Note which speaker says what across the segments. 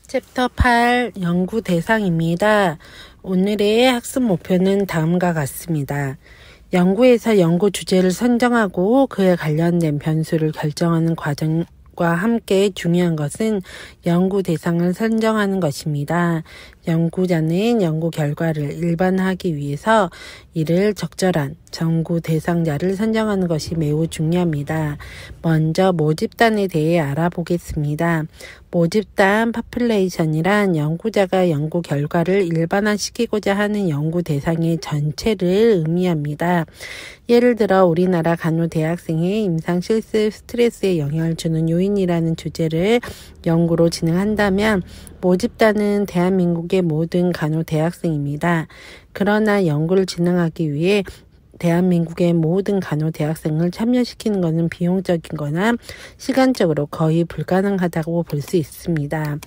Speaker 1: 챕터 8 연구 대상입니다. 오늘의 학습 목표는 다음과 같습니다. 연구에서 연구 주제를 선정하고 그에 관련된 변수를 결정하는 과정과 함께 중요한 것은 연구 대상을 선정하는 것입니다. 연구자는 연구 결과를 일반화하기 위해서 이를 적절한 연구 대상자를 선정하는 것이 매우 중요합니다. 먼저 모집단에 대해 알아보겠습니다. 모집단 파퓰레이션이란 연구자가 연구 결과를 일반화시키고자 하는 연구 대상의 전체를 의미합니다. 예를 들어 우리나라 간호대학생의 임상 실습 스트레스에 영향을 주는 요인이라는 주제를 연구로 진행한다면 모집단은 대한민국의 모든 간호대학생입니다. 그러나 연구를 진행하기 위해 대한민국의 모든 간호대학생을 참여시키는 것은 비용적인 거나 시간적으로 거의 불가능하다고 볼 수 있습니다.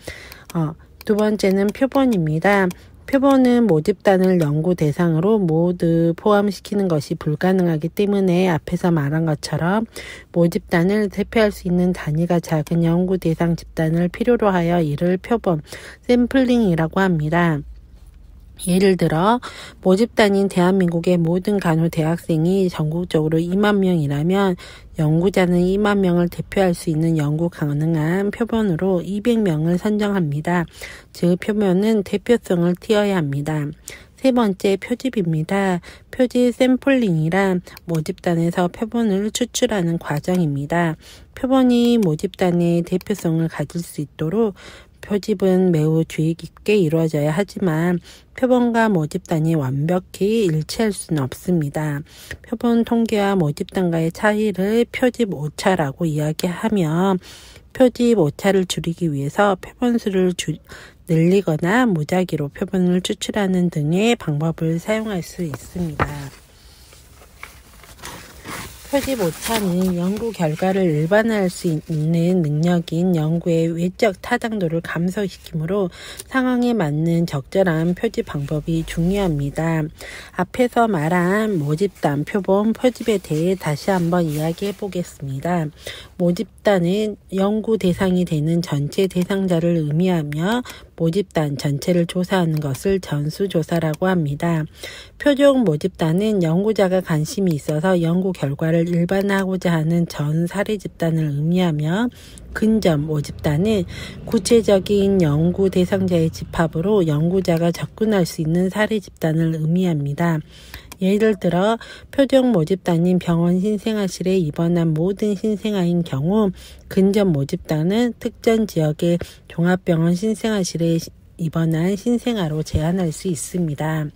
Speaker 1: 두 번째는 표본입니다. 표본은 모집단을 연구 대상으로 모두 포함시키는 것이 불가능하기 때문에 앞에서 말한 것처럼 모집단을 대표할 수 있는 단위가 작은 연구 대상 집단을 필요로 하여 이를 표본, 샘플링이라고 합니다. 예를 들어 모집단인 대한민국의 모든 간호대학생이 전국적으로 2만 명이라면 연구자는 2만 명을 대표할 수 있는 연구 가능한 표본으로 200명을 선정합니다. 즉 표본은 대표성을 띄어야 합니다. 세 번째 표집입니다. 표집 샘플링이란 모집단에서 표본을 추출하는 과정입니다. 표본이 모집단의 대표성을 가질 수 있도록 표집은 매우 주의 깊게 이루어져야 하지만 표본과 모집단이 완벽히 일치할 수는 없습니다. 표본 통계와 모집단과의 차이를 표집 오차라고 이야기하며 표집 오차를 줄이기 위해서 표본수를 늘리거나 무작위로 표본을 추출하는 등의 방법을 사용할 수 있습니다. 표집 오차는 연구 결과를 일반화할 수 있는 능력인 연구의 외적 타당도를 감소시키므로 상황에 맞는 적절한 표집 방법이 중요합니다. 앞에서 말한 모집단, 표본, 표집에 대해 다시 한번 이야기해 보겠습니다. 모집단은 연구 대상이 되는 전체 대상자를 의미하며 모집단 전체를 조사하는 것을 전수조사라고 합니다. 표적 모집단은 연구자가 관심이 있어서 연구 결과를 일반화하고자 하는 전 사례 집단을 의미하며 근접 모집단은 구체적인 연구 대상자의 집합으로 연구자가 접근할 수 있는 사례 집단을 의미합니다. 예를 들어 표적 모집단인 병원 신생아실에 입원한 모든 신생아인 경우 근접 모집단은 특정 지역의 종합병원 신생아실에 입원한 신생아로 제한할 수 있습니다.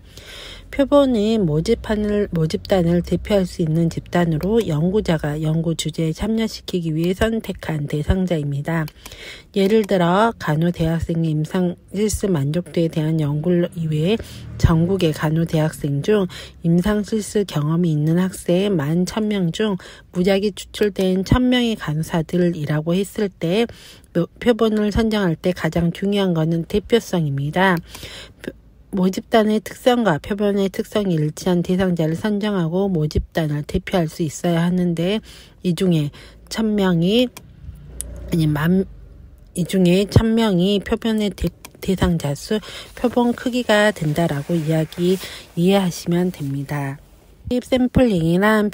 Speaker 1: 표본은 모집단을 대표할 수 있는 집단으로 연구자가 연구 주제에 참여시키기 위해 선택한 대상자입니다. 예를 들어 간호대학생의 임상 실습 만족도에 대한 연구를 위해 전국의 간호대학생 중 임상 실습 경험이 있는 학생 11,000명 중 무작위 추출된 1,000명의 간호사들이라고 했을 때 표본을 선정할 때 가장 중요한 것은 대표성입니다. 모집단의 특성과 표본의 특성이 일치한 대상자를 선정하고 모집단을 대표할 수 있어야 하는데 이 중에 1,000명이 표본의 대상자 수, 표본 크기가 된다라고 이해하시면 됩니다. 샘플링이란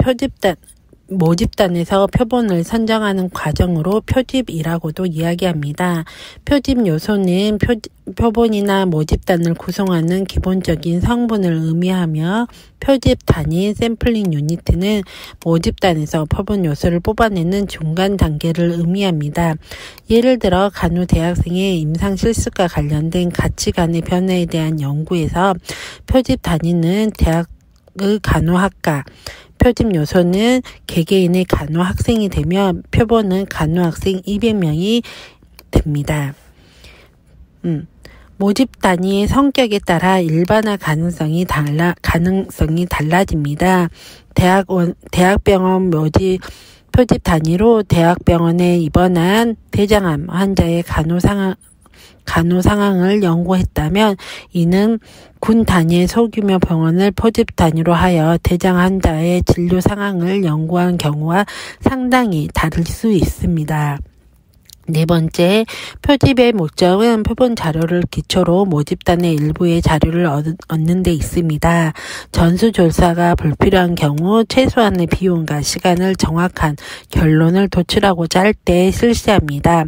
Speaker 1: 모집단에서 표본을 선정하는 과정으로 표집이라고도 이야기합니다. 표집 요소는 표본이나 모집단을 구성하는 기본적인 성분을 의미하며 표집 단위 샘플링 유니트는 모집단에서 표본 요소를 뽑아내는 중간 단계를 의미합니다. 예를 들어 간호대학생의 임상 실습과 관련된 가치관의 변화에 대한 연구에서 표집 단위는 대학의 간호학과, 표집 요소는 개개인의 간호학생이 되며 표본은 간호학생 200명이 됩니다. 모집 단위의 성격에 따라 일반화 가능성이 달라집니다. 대학병원 표집 단위로 대학병원에 입원한 대장암 환자의 간호 상황을 연구했다면 이는 군 단위의 소규모 병원을 표집 단위로 하여 대장 환자의 진료 상황을 연구한 경우와 상당히 다를 수 있습니다. 네 번째, 표집의 목적은 표본 자료를 기초로 모집단의 일부의 자료를 얻는 데 있습니다. 전수조사가 불필요한 경우 최소한의 비용과 시간을 정확한 결론을 도출하고자 할 때 실시합니다.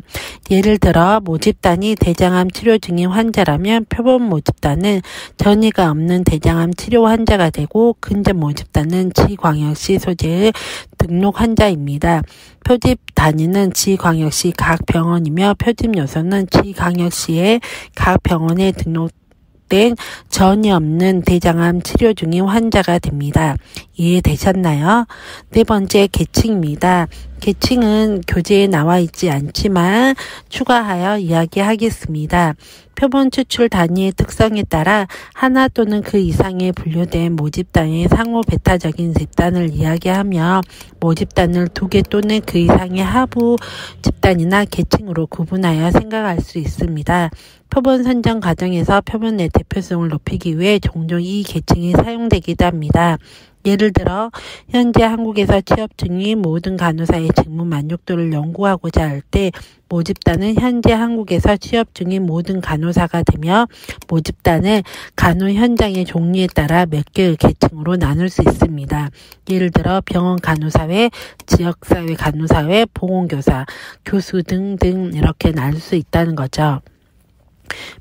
Speaker 1: 예를 들어 모집단이 대장암 치료 중인 환자라면 표본 모집단은 전이가 없는 대장암 치료 환자가 되고 근접 모집단은 지광역시 소재의 등록 환자입니다. 표집 단위는 지광역시 각 병원이며 표집 요소는 지광역시의 각 병원에 등록된 전이 없는 대장암 치료 중인 환자가 됩니다. 이해되셨나요? 네 번째, 계층입니다. 계층은 교재에 나와 있지 않지만 추가하여 이야기하겠습니다. 표본 추출 단위의 특성에 따라 하나 또는 그 이상의 분류된 모집단의 상호 배타적인 집단을 이야기하며 모집단을 2개 또는 그 이상의 하부 집단이나 계층으로 구분하여 생각할 수 있습니다. 표본 선정 과정에서 표본의 대표성을 높이기 위해 종종 이 계층이 사용되기도 합니다. 예를 들어 현재 한국에서 취업 중인 모든 간호사의 직무 만족도를 연구하고자 할 때 모집단은 현재 한국에서 취업 중인 모든 간호사가 되며 모집단은 간호 현장의 종류에 따라 몇 개의 계층으로 나눌 수 있습니다. 예를 들어 병원 간호사회, 지역사회 간호사회, 보건교사, 교수 등등 이렇게 나눌 수 있다는 거죠.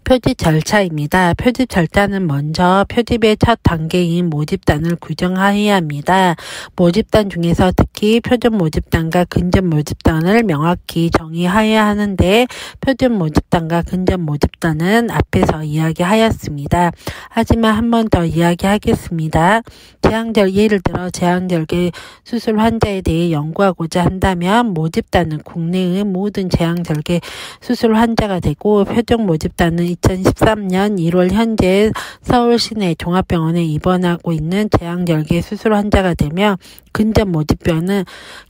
Speaker 1: 표집 절차입니다. 표집 절차는 먼저 표집의 첫 단계인 모집단을 규정하여야 합니다. 모집단 중에서 특히 표준 모집단과 근접 모집단을 명확히 정의하여야 하는데 표준 모집단과 근접 모집단은 앞에서 이야기하였습니다. 하지만 한 번 더 이야기하겠습니다. 예를 들어 제왕절개 수술 환자에 대해 연구하고자 한다면 모집단은 국내의 모든 제왕절개 수술 환자가 되고 표준 모집단은 2013년 1월 현재 서울 시내 종합병원에 입원하고 있는 제왕절개 수술 환자가 되며 근접 모집단은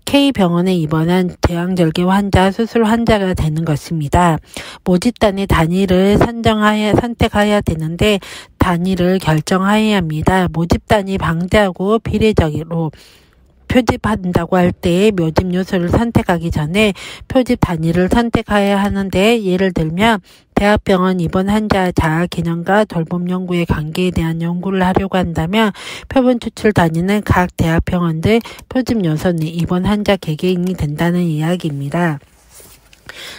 Speaker 1: K병원에 입원한 제왕절개 환자 수술 환자가 되는 것입니다. 모집단의 단위를 선택해야 되는데 단위를 결정해야 합니다. 모집단이 방대하고 비례적으로 표집한다고 할 때 모집 요소를 선택하기 전에 표집 단위를 선택해야 하는데 예를 들면 대학병원 입원 환자 자아 개념과 돌봄 연구의 관계에 대한 연구를 하려고 한다면 표본 추출 단위는 각 대학병원들 표집 요소는 입원 환자 개개인이 된다는 이야기입니다.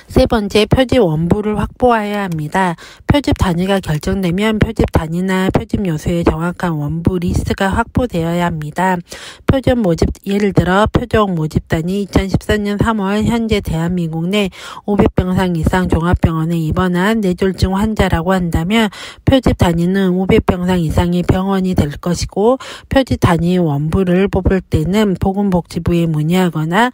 Speaker 1: 세 번째, 표집 원부를 확보해야 합니다. 표집 단위가 결정되면 표집 단위나 표집 요소의 정확한 원부 리스트가 확보되어야 합니다. 예를 들어 표적 모집단이 2014년 3월 현재 대한민국 내 500병상 이상 종합병원에 입원한 뇌졸중 환자라고 한다면 표집 단위는 500병상 이상의 병원이 될 것이고 표집 단위의 원부를 뽑을 때는 보건복지부에 문의하거나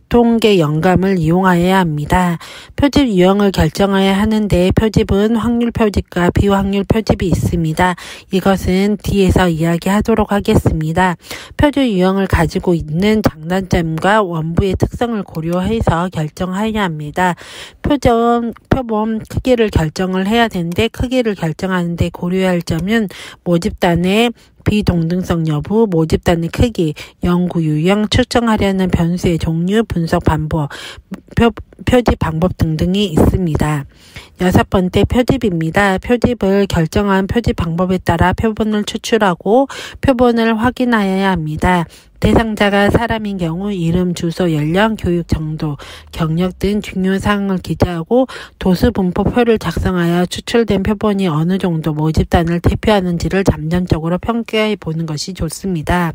Speaker 1: 통계 영감을 이용하여야 합니다. 표집 유형을 결정해야 하는데 표집은 확률 표집과 비확률 표집이 있습니다. 이것은 뒤에서 이야기하도록 하겠습니다. 표집 유형을 가지고 있는 장단점과 원부의 특성을 고려해서 결정해야 합니다. 표본 크기를 결정을 해야 되는데 크기를 결정하는데 고려해야 할 점은 모집단의 비동등성 여부, 모집단의 크기, 연구 유형, 측정하려는 변수의 종류, 분석 방법, 표집 방법 등등이 있습니다. 여섯 번째, 표집입니다. 표집을 결정한 표집 방법에 따라 표본을 추출하고 표본을 확인하여야 합니다. 대상자가 사람인 경우 이름, 주소, 연령, 교육 정도, 경력 등 중요 사항을 기재하고 도수 분포표를 작성하여 추출된 표본이 어느 정도 모집단을 대표하는지를 잠정적으로 평가해 보는 것이 좋습니다.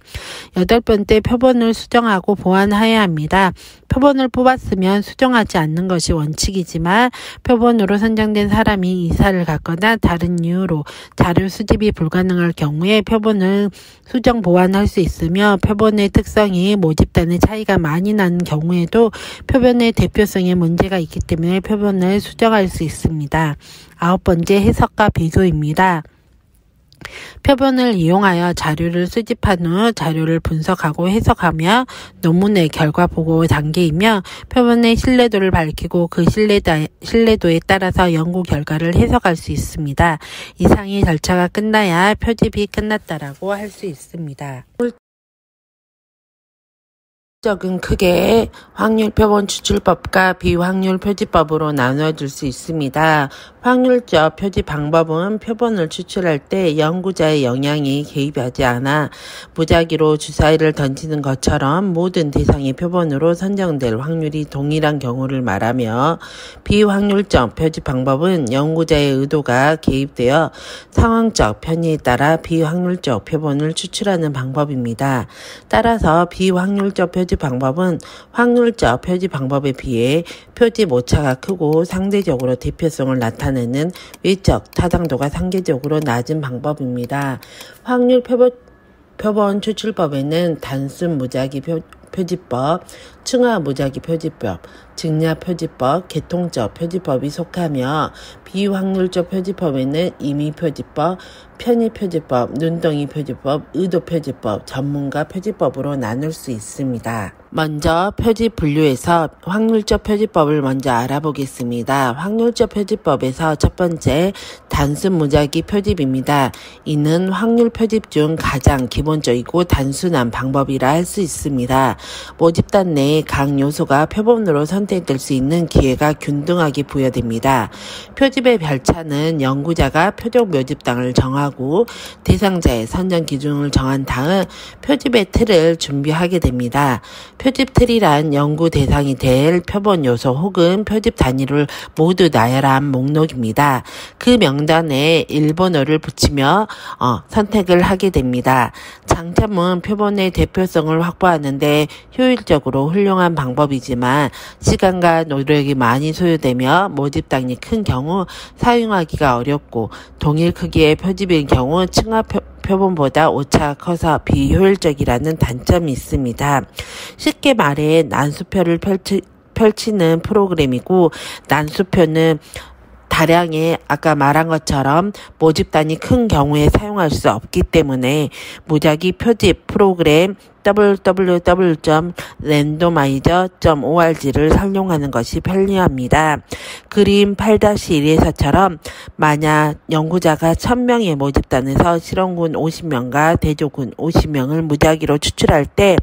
Speaker 1: 여덟 번째, 표본을 수정하고 보완해야 합니다. 표본을 뽑았으면 수정하지 않는 것이 원칙이지만 표본으로 선정된 사람이 이사를 갔거나 다른 이유로 자료 수집이 불가능할 경우에 표본을 수정 보완할 수 있으며 표본의 특성이 모집단의 차이가 많이 나는 경우에도 표본의 대표성에 문제가 있기 때문에 표본을 수정할 수 있습니다. 아홉 번째, 해석과 비교입니다. 표본을 이용하여 자료를 수집한 후 자료를 분석하고 해석하며 논문의 결과 보고 단계이며 표본의 신뢰도를 밝히고 그 신뢰도에 따라서 연구 결과를 해석할 수 있습니다. 이상의 절차가 끝나야 표집이 끝났다라고 할 수 있습니다. 목적은 크게 확률표본 추출법과 비확률 표지법으로 나누어질 수 있습니다. 확률적 표지 방법은 표본을 추출할 때 연구자의 영향이 개입하지 않아 무작위로 주사위를 던지는 것처럼 모든 대상이 표본으로 선정될 확률이 동일한 경우를 말하며, 비확률적 표지 방법은 연구자의 의도가 개입되어 상황적 편의에 따라 비확률적 표본을 추출하는 방법입니다. 따라서 비확률적 표지 방법은 확률적 표지 방법에 비해 표지 모차가 크고 상대적으로 대표성을 나타내는 외적 타당도가 상대적으로 낮은 방법입니다. 확률 표본 추출법에는 단순 무작위 표지법, 층화 무작위 표지법, 증량 표지법, 계통적 표지법이 속하며, 비확률적 표지법에는 임의 표지법, 편의 표지법, 눈덩이 표지법, 의도 표지법, 전문가 표지법으로 나눌 수 있습니다. 먼저 표지 분류에서 확률적 표지법을 먼저 알아보겠습니다. 확률적 표지법에서 첫 번째, 단순 무작위 표집입니다. 이는 확률 표집 중 가장 기본적이고 단순한 방법이라 할 수 있습니다. 모집단 내에 각 요소가 표본으로 선택될 수 있는 기회가 균등하게 부여됩니다. 표집의 절차는 연구자가 표적 모집당을 정하고 대상자의 선정 기준을 정한 다음 표집의 틀을 준비하게 됩니다. 표집 틀이란 연구 대상이 될 표본 요소 혹은 표집 단위를 모두 나열한 목록입니다. 그 명단에 일본어를 붙이며 선택을 하게 됩니다. 장점은 표본의 대표성을 확보하는데 효율적으로 훌륭한 방법이지만 시간과 노력이 많이 소요되며 모집당이 큰 경우 사용하기가 어렵고, 동일 크기의 표집인 경우 층화 표본보다 오차가 커서 비효율적이라는 단점이 있습니다. 쉽게 말해 난수표를 펼치는 프로그램이고, 난수표는 다량의 아까 말한 것처럼 모집단이 큰 경우에 사용할 수 없기 때문에 무작위 표집 프로그램 www.randomizer.org를 사용하는 것이 편리합니다. 그림 8-1에서처럼 만약 연구자가 1000명의 모집단에서 실험군 50명과 대조군 50명을 무작위로 추출할 때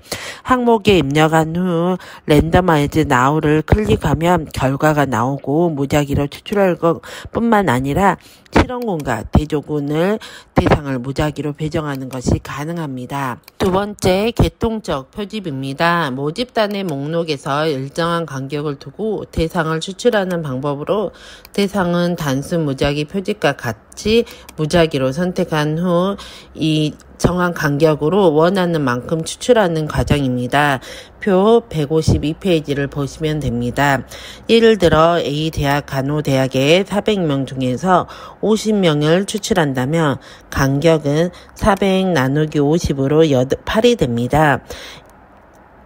Speaker 1: 항목에 입력한 후 randomize now를 클릭하면 결과가 나오고, 무작위로 추출할 것뿐만 아니라 실험군과 대조군을 대상을 무작위로 배정하는 것이 가능합니다. 두 번째, 계통적 표집입니다. 모집단의 목록에서 일정한 간격을 두고 대상을 추출하는 방법으로 대상은 단순 무작위 표집과 같이 무작위로 선택한 후 이 정한 간격으로 원하는 만큼 추출하는 과정입니다. 표 152페이지를 보시면 됩니다. 예를 들어 A 대학 간호대학의 400명 중에서 50명을 추출한다면 간격은 400 나누기 50으로 8이 됩니다.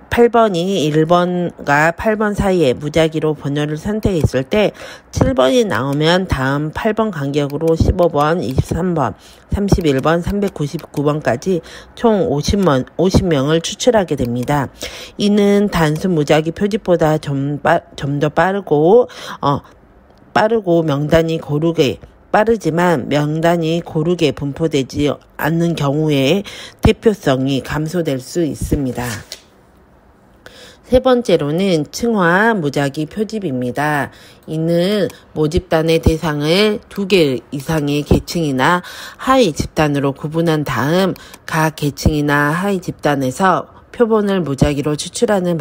Speaker 1: 8번이 1번과 8번 사이에 무작위로 번호를 선택했을 때 7번이 나오면 다음 8번 간격으로 15번, 23번, 31번, 399번까지 총 50명을 추출하게 됩니다. 이는 단순 무작위 표집보다 좀 더 빠르고 빠르지만 명단이 고르게 분포되지 않는 경우에 대표성이 감소될 수 있습니다. 세 번째로는 층화 무작위 표집입니다. 이는 모집단의 대상을 2개 이상의 계층이나 하위 집단으로 구분한 다음 각 계층이나 하위 집단에서 표본을 무작위로 추출하는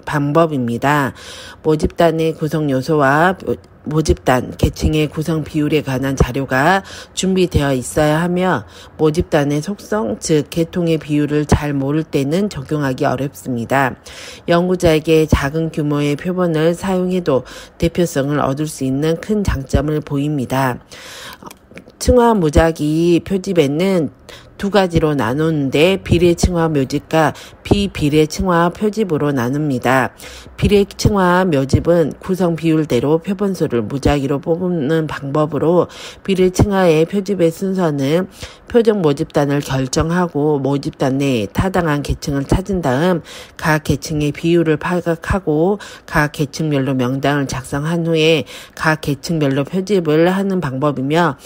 Speaker 1: 방법입니다. 모집단의 구성 요소와 모집단 계층의 구성 비율에 관한 자료가 준비되어 있어야 하며, 모집단의 속성, 즉 계통의 비율을 잘 모를 때는 적용하기 어렵습니다. 연구자에게 작은 규모의 표본을 사용해도 대표성을 얻을 수 있는 큰 장점을 보입니다. 층화 무작위 표집에는 두 가지로 나누는데 비례층화 묘집과 비비례층화 표집으로 나눕니다. 비례층화 묘집은 구성 비율대로 표본수를 무작위로 뽑는 방법으로, 비례층화의 표집의 순서는 표적 모집단을 결정하고 모집단 내에 타당한 계층을 찾은 다음 각 계층의 비율을 파악하고 각 계층별로 명단을 작성한 후에 각 계층별로 표집을 하는 방법이며,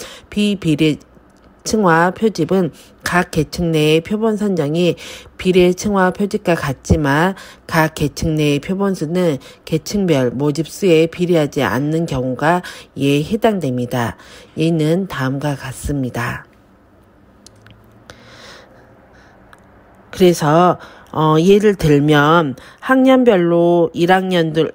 Speaker 1: 층화 표집은 각 계층 내의 표본 선정이 비례층화 표집과 같지만 각 계층 내의 표본수는 계층별 모집수에 비례하지 않는 경우가 이에 해당됩니다. 예는 다음과 같습니다. 그래서 예를 들면 학년별로 1학년들로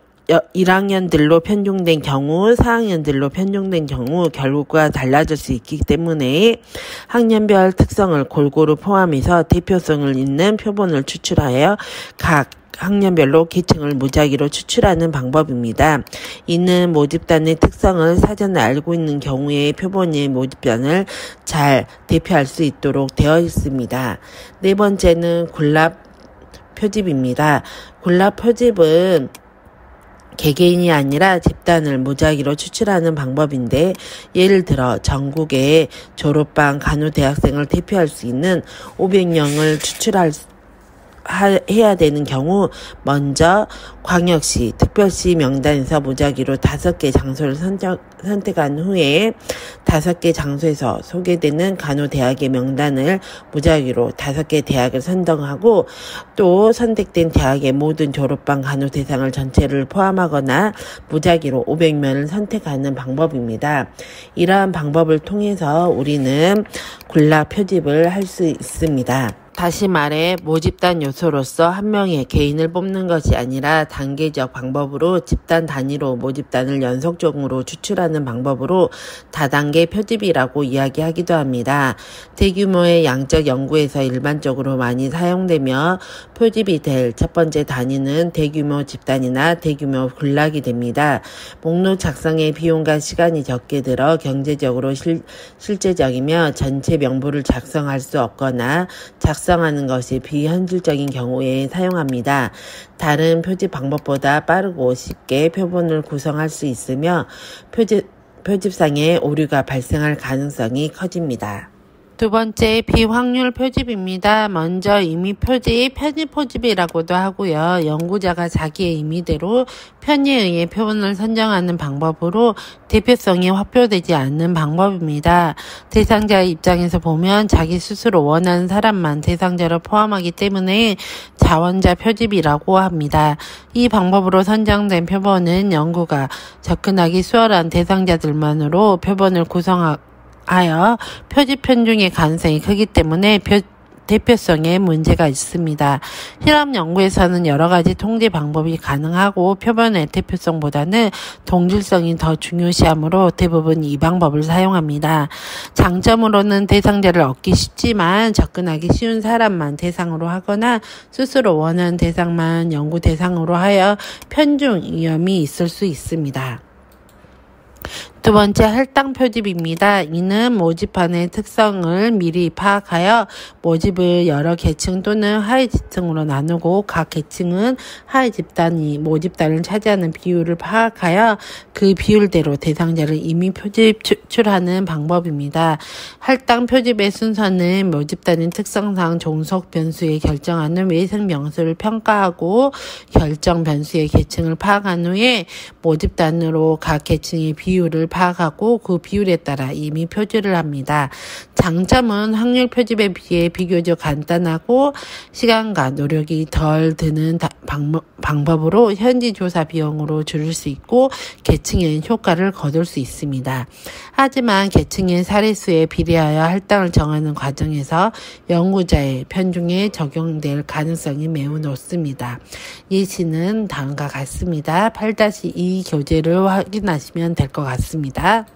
Speaker 1: 편중된 경우, 4학년들로 편중된 경우 결과가 달라질 수 있기 때문에 학년별 특성을 골고루 포함해서 대표성을 있는 표본을 추출하여 각 학년별로 계층을 무작위로 추출하는 방법입니다. 이는 모집단의 특성을 사전에 알고 있는 경우에 표본의 모집단을 잘 대표할 수 있도록 되어 있습니다. 네 번째는 군랍 표집입니다. 군랍 표집은 개개인이 아니라 집단을 무작위로 추출하는 방법인데, 예를 들어 전국의 졸업반 간호대학생을 대표할 수 있는 500명을 해야 되는 경우 먼저 광역시, 특별시 명단에서 무작위로 5개 장소를 선택한 후에 5개 장소에서 소개되는 간호대학의 명단을 무작위로 5개 대학을 선정하고 또 선택된 대학의 모든 졸업반 간호 대상을 전체를 포함하거나 무작위로 500명을 선택하는 방법입니다. 이러한 방법을 통해서 우리는 군랍 표집을 할 수 있습니다. 다시 말해 모집단 요소로서 한 명의 개인을 뽑는 것이 아니라 단계적 방법으로 집단 단위로 모집단을 연속적으로 추출하는 방법으로 다단계 표집이라고 이야기하기도 합니다. 대규모의 양적 연구에서 일반적으로 많이 사용되며 표집이 될 첫 번째 단위는 대규모 집단이나 대규모 군락이 됩니다. 목록 작성의 비용과 시간이 적게 들어 경제적으로 실제적이며 전체 명부를 작성할 수 없거나 작성하는 것이 비현실적인 경우에 사용합니다. 다른 표집 방법보다 빠르고 쉽게 표본을 구성할 수 있으며 표집상의 오류가 발생할 가능성이 커집니다. 두 번째, 비확률 표집입니다. 먼저 임의 표집, 편의 표집이라고도 하고요. 연구자가 자기의 임의대로 편의에 의해 표본을 선정하는 방법으로 대표성이 확보되지 않는 방법입니다. 대상자의 입장에서 보면 자기 스스로 원하는 사람만 대상자로 포함하기 때문에 자원자 표집이라고 합니다. 이 방법으로 선정된 표본은 연구가 접근하기 수월한 대상자들만으로 표본을 구성하여 표집 편중의 가능성이 크기 때문에 대표성에 문제가 있습니다. 실험 연구에서는 여러 가지 통제 방법이 가능하고 표본의 대표성보다는 동질성이 더 중요시하므로 대부분 이 방법을 사용합니다. 장점으로는 대상자를 얻기 쉽지만 접근하기 쉬운 사람만 대상으로 하거나 스스로 원하는 대상만 연구 대상으로 하여 편중 위험이 있을 수 있습니다. 두 번째, 할당 표집입니다. 이는 모집판의 특성을 미리 파악하여 모집을 여러 계층 또는 하위 지층으로 나누고 각 계층은 하위 집단이 모집단을 차지하는 비율을 파악하여 그 비율대로 대상자를 이미 표집 추출하는 방법입니다. 할당 표집의 순서는 모집단의 특성상 종속 변수에 결정하는 외생 명수를 평가하고 결정 변수의 계층을 파악한 후에 모집단으로 각 계층의 비율을 파악하고 그 비율에 따라 이미 표지를 합니다. 장점은 확률 표집에 비해 비교적 간단하고 시간과 노력이 덜 드는 방법으로 현지 조사 비용으로 줄일 수 있고 계층의 효과를 거둘 수 있습니다. 하지만 계층의 사례수에 비례하여 할당을 정하는 과정에서 연구자의 편중에 적용될 가능성이 매우 높습니다. 예시는 다음과 같습니다. 8-2 교재를 확인하시면 될 것 같습니다.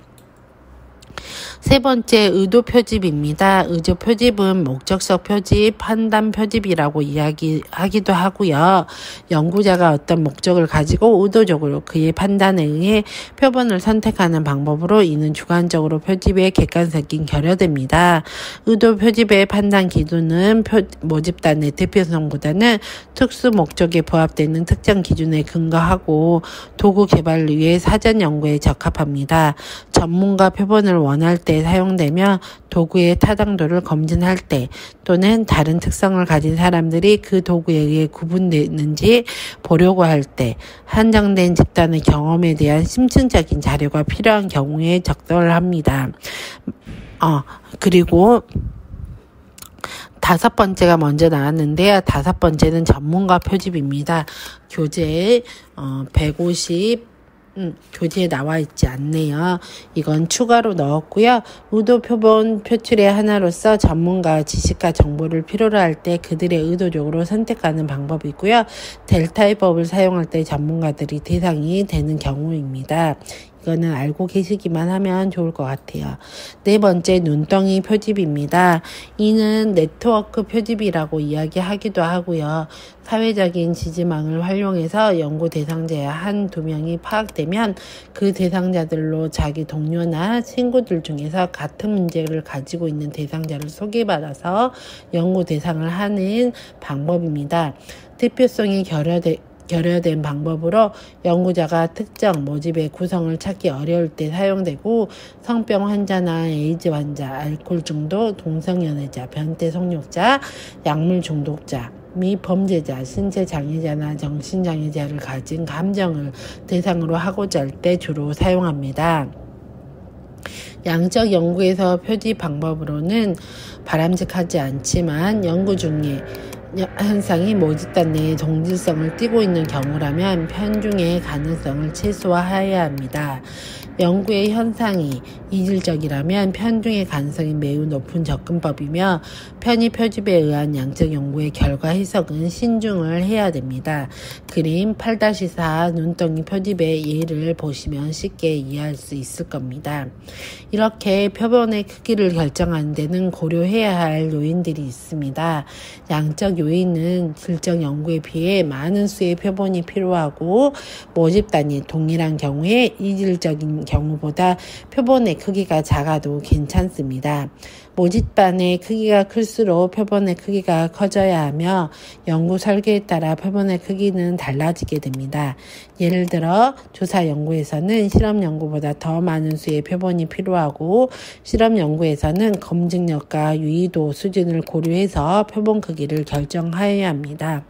Speaker 1: 세 번째, 의도 표집입니다. 의도 표집은 목적성 표집, 판단 표집이라고 이야기하기도 하고요. 연구자가 어떤 목적을 가지고 의도적으로 그의 판단에 의해 표본을 선택하는 방법으로 이는 주관적으로 표집에 객관적인 결여됩니다. 의도 표집의 판단 기준은 모집단의 대표성보다는 특수 목적에 부합되는 특정 기준에 근거하고 도구 개발을 위해 사전 연구에 적합합니다. 전문가 표본을 원할 때 사용되며 도구의 타당도를 검진할 때 또는 다른 특성을 가진 사람들이 그 도구에 의해 구분되는지 보려고 할 때 한정된 집단의 경험에 대한 심층적인 자료가 필요한 경우에 적절합니다. 그리고 5번째가 먼저 나왔는데요. 5번째는 전문가 표집입니다. 교재 150 교재에 나와 있지 않네요. 이건 추가로 넣었고요. 의도 표본 표출의 하나로서 전문가 지식과 정보를 필요로 할 때 그들의 의도적으로 선택하는 방법이고요. 델타의 법을 사용할 때 전문가들이 대상이 되는 경우입니다. 이거는 알고 계시기만 하면 좋을 것 같아요. 4번째 눈덩이 표집입니다. 이는 네트워크 표집이라고 이야기하기도 하고요. 사회적인 지지망을 활용해서 연구 대상자의 한두 명이 파악되면 그 대상자들로 자기 동료나 친구들 중에서 같은 문제를 가지고 있는 대상자를 소개받아서 연구 대상을 하는 방법입니다. 대표성이 결여된 방법으로 연구자가 특정 모집의 구성을 찾기 어려울 때 사용되고 성병 환자나 에이즈 환자, 알코올 중독, 동성연애자, 변태 성욕자, 약물 중독자 및 범죄자, 신체 장애자나 정신장애자를 가진 감정을 대상으로 하고자 할 때 주로 사용합니다. 양적 연구에서 표지 방법으로는 바람직하지 않지만 연구 중에 현상이 모집단 내에 동질성을 띠고 있는 경우라면 편중의 가능성을 최소화해야 합니다. 연구의 현상이 이질적이라면 편중의 가능성이 매우 높은 접근법이며 편의 표집에 의한 양적 연구의 결과 해석은 신중을 해야 됩니다. 그림 8-4 눈덩이 표집의 예를 보시면 쉽게 이해할 수 있을 겁니다. 이렇게 표본의 크기를 결정하는 데는 고려해야 할 요인들이 있습니다. 양적 요인은 질적 연구에 비해 많은 수의 표본이 필요하고 모집단이 동일한 경우에 이질적인 경우보다 표본의 크기가 작아도 괜찮습니다. 모집단의 크기가 클수록 표본의 크기가 커져야 하며 연구 설계에 따라 표본의 크기는 달라지게 됩니다. 예를 들어 조사 연구에서는 실험 연구보다 더 많은 수의 표본이 필요하고 실험 연구에서는 검증력과 유의도 수준을 고려해서 표본 크기를 결정하여야 합니다.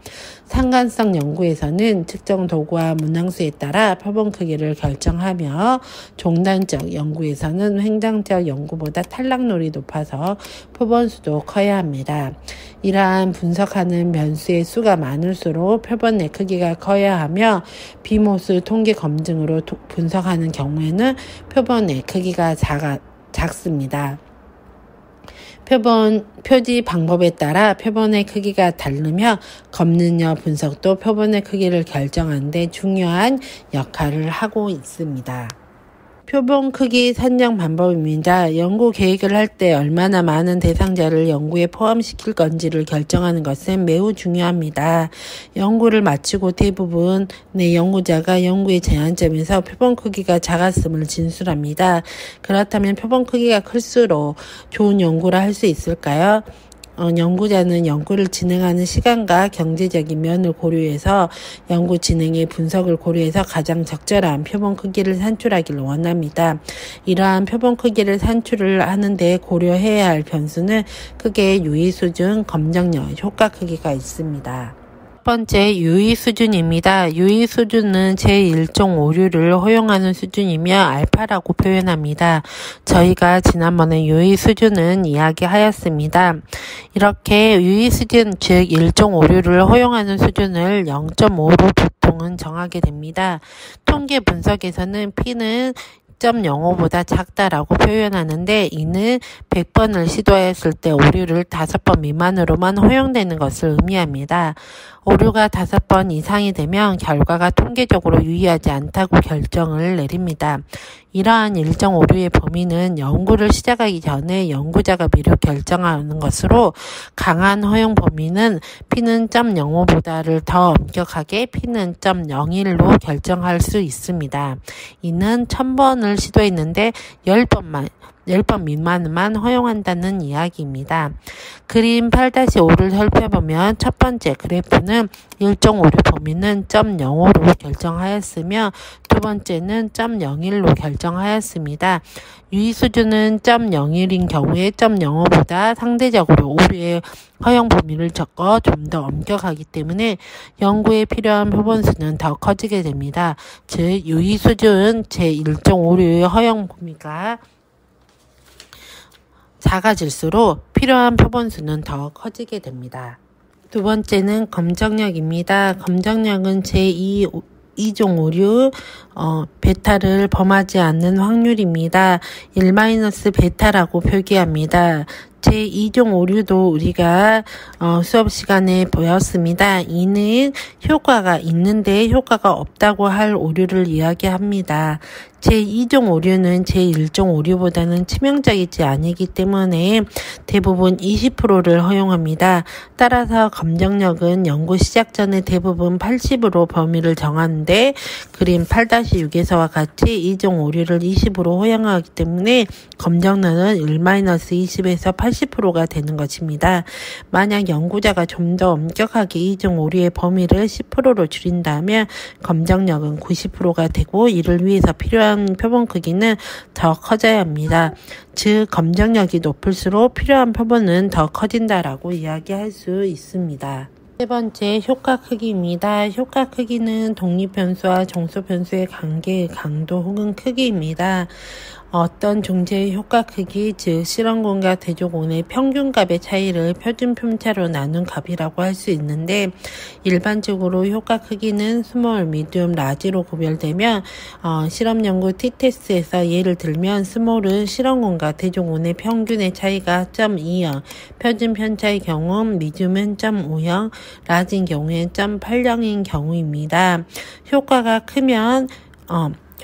Speaker 1: 상관성 연구에서는 측정 도구와 문항수에 따라 표본 크기를 결정하며 종단적 연구에서는 횡단적 연구보다 탈락률이 높아서 표본 수도 커야 합니다. 이러한 분석하는 변수의 수가 많을수록 표본의 크기가 커야 하며 비모수 통계 검증으로 분석하는 경우에는 표본의 크기가 작습니다. 표지 방법에 따라 표본의 크기가 다르며 검는여 분석도 표본의 크기를 결정하는 데 중요한 역할을 하고 있습니다. 표본 크기 산정 방법입니다. 연구 계획을 할 때 얼마나 많은 대상자를 연구에 포함시킬 건지를 결정하는 것은 매우 중요합니다. 연구를 마치고 대부분의 연구자가 연구의 제한점에서 표본 크기가 작았음을 진술합니다. 그렇다면 표본 크기가 클수록 좋은 연구를 할 수 있을까요? 연구자는 연구를 진행하는 시간과 경제적인 면을 고려해서 연구 진행의 분석을 고려해서 가장 적절한 표본 크기를 산출하기를 원합니다. 이러한 표본 크기를 산출을 하는데 고려해야 할 변수는 크게 유의 수준, 검정력, 효과 크기가 있습니다. 첫 번째, 유의 수준입니다. 유의 수준은 제1종 오류를 허용하는 수준이며 알파라고 표현합니다. 저희가 지난번에 유의 수준은 이야기하였습니다. 이렇게 유의 수준, 즉 1종 오류를 허용하는 수준을 0.5로 보통은 정하게 됩니다. 통계 분석에서는 P는 0.05보다 작다라고 표현하는데 이는 100번을 시도했을 때 오류를 5번 미만으로만 허용되는 것을 의미합니다. 오류가 5번 이상이 되면 결과가 통계적으로 유의하지 않다고 결정을 내립니다. 이러한 일정 오류의 범위는 연구를 시작하기 전에 연구자가 미리 결정하는 것으로 강한 허용 범위는 P는 0.05보다를 더 엄격하게 P는 0.01로 결정할 수 있습니다. 이는 1000번을 시도했는데 10번만 10번 미만만 허용한다는 이야기입니다. 그림 8-5를 살펴보면 첫 번째 그래프는 일정 오류 범위는 0.05로 결정하였으며 두 번째는 0.01로 결정하였습니다. 유의 수준은 0.01인 경우에 0.05보다 상대적으로 오류의 허용 범위를 적어 좀 더 엄격하기 때문에 연구에 필요한 표본수는 더 커지게 됩니다. 즉 유의 수준 제1종 오류의 허용 범위가 작아질수록 필요한 표본수는 더 커지게 됩니다. 두 번째는 검정력입니다. 검정력은 제2종 오류 베타를 범하지 않는 확률입니다. 1-베타라고 표기합니다. 제2종 오류도 우리가 수업 시간에 보였습니다. 이는 효과가 있는데 효과가 없다고 할 오류를 이야기합니다. 제2종 오류는 제1종 오류보다는 치명적이지 아니기 때문에 대부분 20%를 허용합니다. 따라서 검정력은 연구 시작 전에 대부분 80으로 범위를 정하는데 그림 8-6에서와 같이 2종 오류를 20으로 허용하기 때문에 검정력은 1-20에서 80%가 되는 것입니다. 만약 연구자가 좀 더 엄격하게 2종 오류의 범위를 10%로 줄인다면 검정력은 90%가 되고 이를 위해서 필요한 표본 크기는 더 커져야 합니다. 즉 검정력이 높을수록 필요한 표본은 더 커진다라고 이야기할 수 있습니다. 세 번째 효과 크기입니다. 효과 크기는 독립변수와 정소변수의 관계, 강도 혹은 크기입니다. 어떤 존재의 효과 크기, 즉 실험군과 대조군의 평균값의 차이를 표준 편차로 나눈 값이라고 할 수 있는데 일반적으로 효과 크기는 스몰, 미디움, 라지로 구별되면 실험 연구 t-테스트에서 예를 들면 스몰은 실험군과 대조군의 평균의 차이가 0.20, 표준 편차의 경우 미디움은 0.50, 라지인 경우엔 0.80인 경우입니다.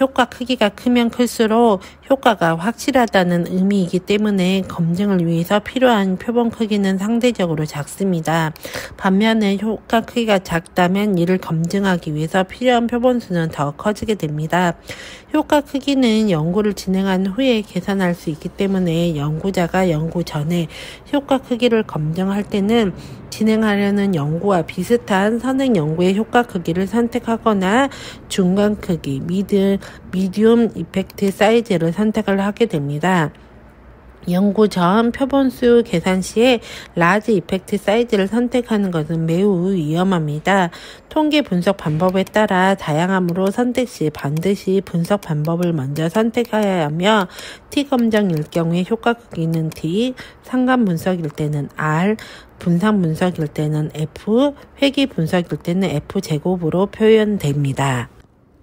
Speaker 1: 효과 크기가 크면 클수록 효과가 확실하다는 의미이기 때문에 검증을 위해서 필요한 표본 크기는 상대적으로 작습니다. 반면에 효과 크기가 작다면 이를 검증하기 위해서 필요한 표본수는 더 커지게 됩니다. 효과 크기는 연구를 진행한 후에 계산할 수 있기 때문에 연구자가 연구 전에 효과 크기를 검증할 때는 진행하려는 연구와 비슷한 선행 연구의 효과 크기를 선택하거나 중간 크기, 미디움 이펙트 사이즈를 선택을 하게 됩니다. 연구 전 표본수 계산 시에 라지 이펙트 사이즈를 선택하는 것은 매우 위험합니다. 통계 분석 방법에 따라 다양하므로 선택 시 반드시 분석 방법을 먼저 선택해야 하며 T 검정일 경우에 효과 크기는 T, 상관 분석일 때는 R, 분산 분석일 때는 F, 회귀 분석일 때는 F제곱으로 표현됩니다.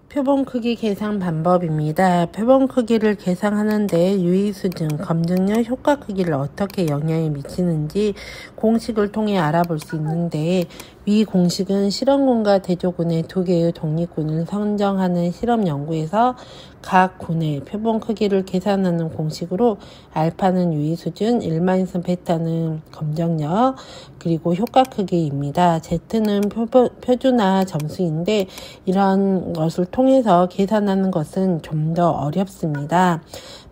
Speaker 1: 표본 크기 계산 방법입니다. 표본 크기를 계산하는데 유의 수준, 검증력, 효과 크기를 어떻게 영향을 미치는지 공식을 통해 알아볼 수 있는데 위 공식은 실험군과 대조군의 두 개의 독립군을 선정하는 실험 연구에서 각 군의 표본 크기를 계산하는 공식으로 알파는 유의 수준, 1-베타는 검정력, 그리고 효과 크기입니다. Z는 표준화 점수인데 이런 것을 통해서 계산하는 것은 좀 더 어렵습니다.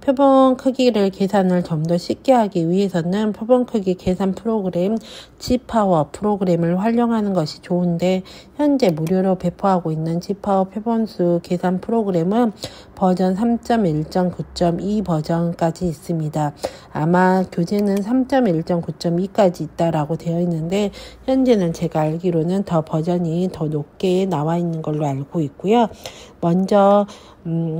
Speaker 1: 표본 크기를 계산을 좀 더 쉽게 하기 위해서는 표본 크기 계산 프로그램 G파워 프로그램을 활용하는 것이 좋은데 현재 무료로 배포하고 있는 G파워 표본수 계산 프로그램은 버전 3.1.9.2 버전까지 있습니다. 아마 교재는 3.1.9.2까지 있다라고 되어 있는데 현재는 제가 알기로는 더 버전이 더 높게 나와 있는 걸로 알고 있고요. 먼저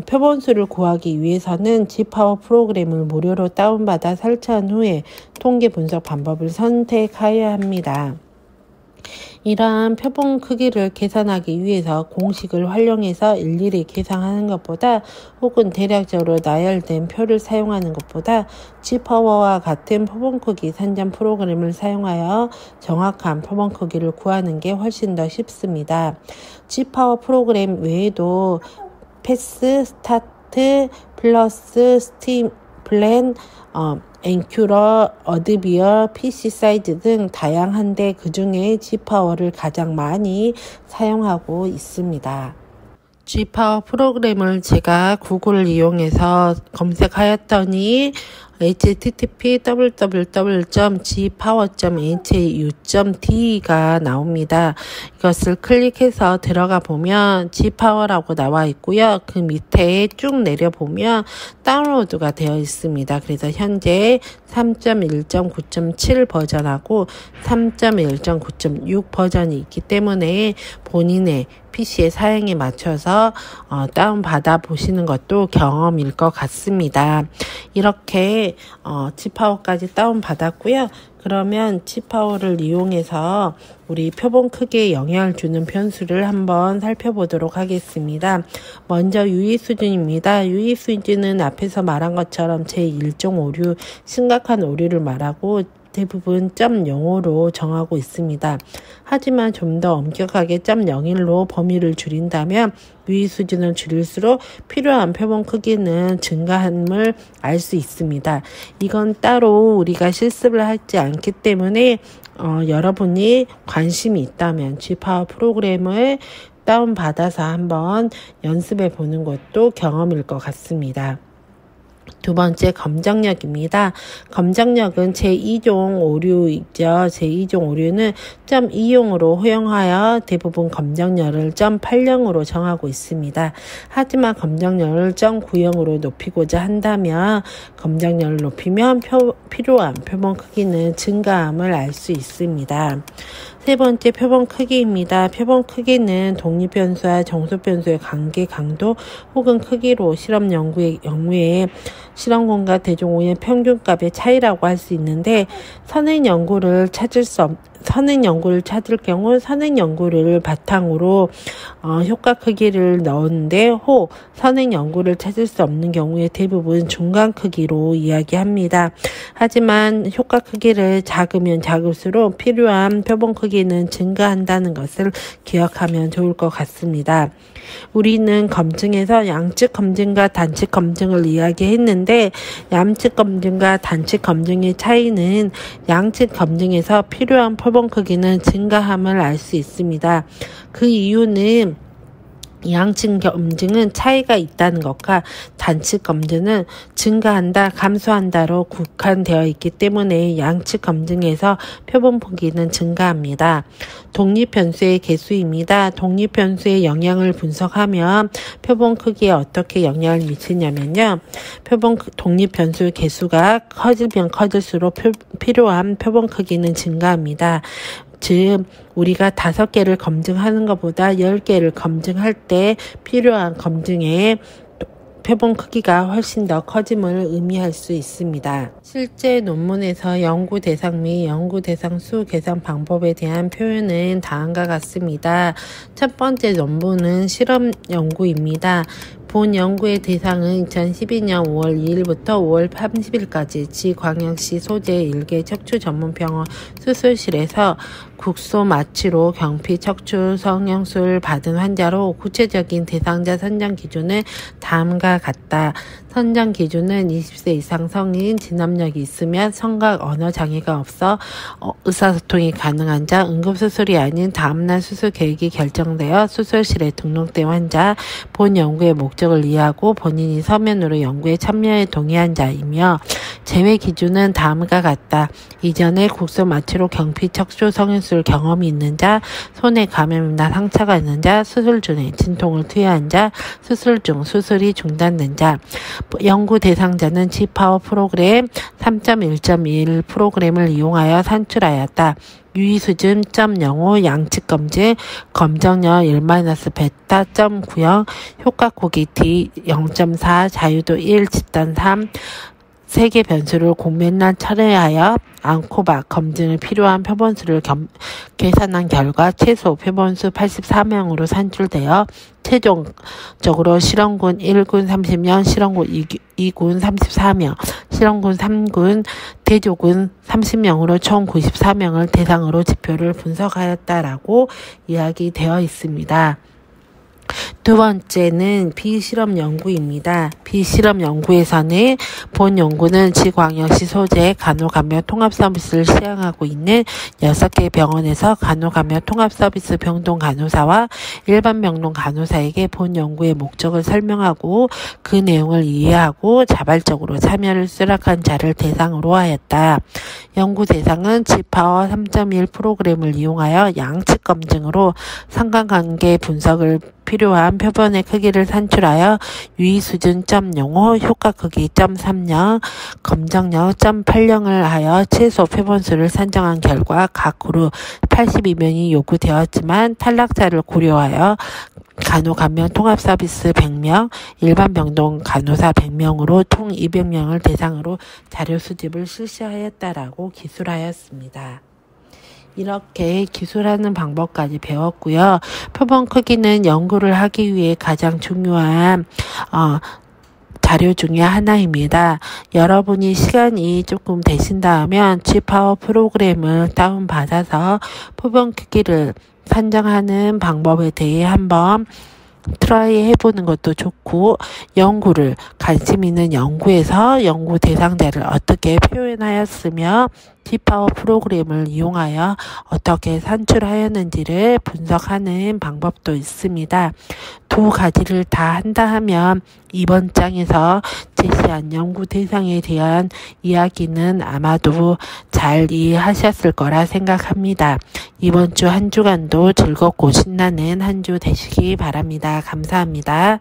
Speaker 1: 표본수를 구하기 위해서는 G파워 프로그램을 무료로 다운받아 설치한 후에 통계 분석 방법을 선택해야 합니다. 이러한 표본 크기를 계산하기 위해서 공식을 활용해서 일일이 계산하는 것보다 혹은 대략적으로 나열된 표를 사용하는 것보다 G파워와 같은 표본 크기 산정 프로그램을 사용하여 정확한 표본 크기를 구하는 게 훨씬 더 쉽습니다. G파워 프로그램 외에도 패스, 스타트, 플러스, 스팀, 플랜, 엔큐러, 어드비어, PC 사이즈 등 다양한데 그 중에 G파워를 가장 많이 사용하고 있습니다. G파워 프로그램을 제가 구글을 이용해서 검색하였더니 http://gpower.hu.d가 나옵니다. 이것을 클릭해서 들어가 보면 G파워라고 나와 있고요. 그 밑에 쭉 내려보면 다운로드가 되어 있습니다. 그래서 현재 3.1.9.7 버전하고 3.1.9.6 버전이 있기 때문에 본인의 PC의 사양에 맞춰서 다운받아 보시는 것도 경험일 것 같습니다. 이렇게 G파워까지 다운받았고요. 그러면 G파워를 이용해서 우리 표본 크기에 영향을 주는 변수를 한번 살펴보도록 하겠습니다. 먼저 유의 수준입니다. 유의 수준은 앞에서 말한 것처럼 제1종 오류, 심각한 오류를 말하고 대부분 0.05로 정하고 있습니다. 하지만 좀 더 엄격하게 0.01로 범위를 줄인다면 유의 수준을 줄일수록 필요한 표본 크기는 증가함을 알 수 있습니다. 이건 따로 우리가 실습을 하지 않기 때문에 여러분이 관심이 있다면 G파워 프로그램을 다운받아서 한번 연습해 보는 것도 경험일 것 같습니다. 두 번째, 검정력입니다. 검정력은 제2종 오류이죠. 제2종 오류는 0.2용으로 허용하여 대부분 검정력을 0.80으로 정하고 있습니다. 하지만 검정력을 0.90으로 높이고자 한다면 검정력을 높이면 필요한 표본 크기는 증가함을 알 수 있습니다. 세 번째, 표본 크기입니다. 표본 크기는 독립변수와 정수변수의 관계 강도 혹은 크기로 실험 연구의 경우에 실험군과 대종호의 평균값의 차이라고 할 수 있는데 선행 연구를 찾을 경우 선행 연구를 바탕으로 효과 크기를 넣었는데 선행 연구를 찾을 수 없는 경우에 대부분 중간 크기로 이야기합니다. 하지만 효과 크기를 작으면 작을수록 필요한 표본 크기는 증가한다는 것을 기억하면 좋을 것 같습니다. 우리는 검증에서 양측 검증과 단측 검증을 이야기했는데 양측 검증과 단측 검증의 차이는 양측 검증에서 필요한 표본 크기는 증가함을 알 수 있습니다. 그 이유는 양측 검증은 차이가 있다는 것과 단측 검증은 증가한다, 감소한다로 국한되어 있기 때문에 양측 검증에서 표본 크기는 증가합니다. 독립변수의 개수입니다. 독립변수의 영향을 분석하면 표본 크기에 어떻게 영향을 미치냐면요. 독립변수 개수가 커지면 커질수록 필요한 표본 크기는 증가합니다. 즉 우리가 5개를 검증하는 것보다 10개를 검증할 때 필요한 검증의 표본 크기가 훨씬 더 커짐을 의미할 수 있습니다. 실제 논문에서 연구 대상 및 연구 대상 수 계산 방법에 대한 표현은 다음과 같습니다. 첫 번째 논문은 실험 연구입니다. 본 연구의 대상은 2012년 5월 2일부터 5월 30일까지 지광역시 소재 일개 척추 전문병원 수술실에서 국소 마취로 경피 척추 성형술 받은 환자로 구체적인 대상자 선정 기준은 다음과 같다. 선정 기준은 20세 이상 성인, 진압력이 있으면 청각 언어 장애가 없어 의사소통이 가능한 자, 응급수술이 아닌 다음날 수술 계획이 결정되어 수술실에 등록된 환자, 본 연구의 목적을 이해하고 본인이 서면으로 연구에 참여에 동의한 자이며 제외 기준은 다음과 같다. 이전에 국소 마취로 경피 척추 성형술 경험이 있는 자, 손에 감염이나 상처가 있는 자, 수술 중에 진통을 투여한 자, 수술 중 수술이 중단된 자. 연구 대상자는 G파워 프로그램 3.1.1 프로그램을 이용하여 산출하였다. 유의 수준 0.05, 양측 검증, 검정력 1-베타 0.90, 효과 고기 D 0.4, 자유도 1, 집단 3, 3개 변수를 공면난 철회하여 앙코바 검증에 필요한 표본수를 계산한 결과 최소 표본수 84명으로 산출되어 최종적으로 실험군 1군 30명, 실험군 2군 34명, 실험군 3군, 대조군 30명으로 총 94명을 대상으로 지표를 분석하였다라고 이야기되어 있습니다. 두 번째는 비실험 연구입니다. 비실험 연구에서는 본 연구는 지광역시 소재 간호감염 통합 서비스를 시행하고 있는 6개 병원에서 간호감염 통합 서비스 병동 간호사와 일반 병동 간호사에게 본 연구의 목적을 설명하고 그 내용을 이해하고 자발적으로 참여를 수락한 자를 대상으로 하였다. 연구 대상은 지파워 3.1 프로그램을 이용하여 양측 검증으로 상관관계 분석을 필요한 표본의 크기를 산출하여 유의수준 .05, 효과 크기 .30, 검정력 .80을 하여 최소 표본수를 산정한 결과 각 그룹 82명이 요구되었지만 탈락자를 고려하여 간호감염 통합서비스 100명, 일반 병동 간호사 100명으로 총 200명을 대상으로 자료 수집을 실시하였다라고 기술하였습니다. 이렇게 기술하는 방법까지 배웠고요. 표본 크기는 연구를 하기 위해 가장 중요한 자료 중에 하나입니다. 여러분이 시간이 조금 되신다면 G파워 프로그램을 다운받아서 표본 크기를 산정하는 방법에 대해 한번 트라이 해보는 것도 좋고, 연구를 관심 있는 연구에서 연구 대상자를 어떻게 표현하였으며 G파워 프로그램을 이용하여 어떻게 산출하였는지를 분석하는 방법도 있습니다. 두 가지를 다 한다 하면 이번 장에서 제시한 연구 대상에 대한 이야기는 아마도 잘 이해하셨을 거라 생각합니다. 이번 주 한 주간도 즐겁고 신나는 한 주 되시기 바랍니다. 감사합니다.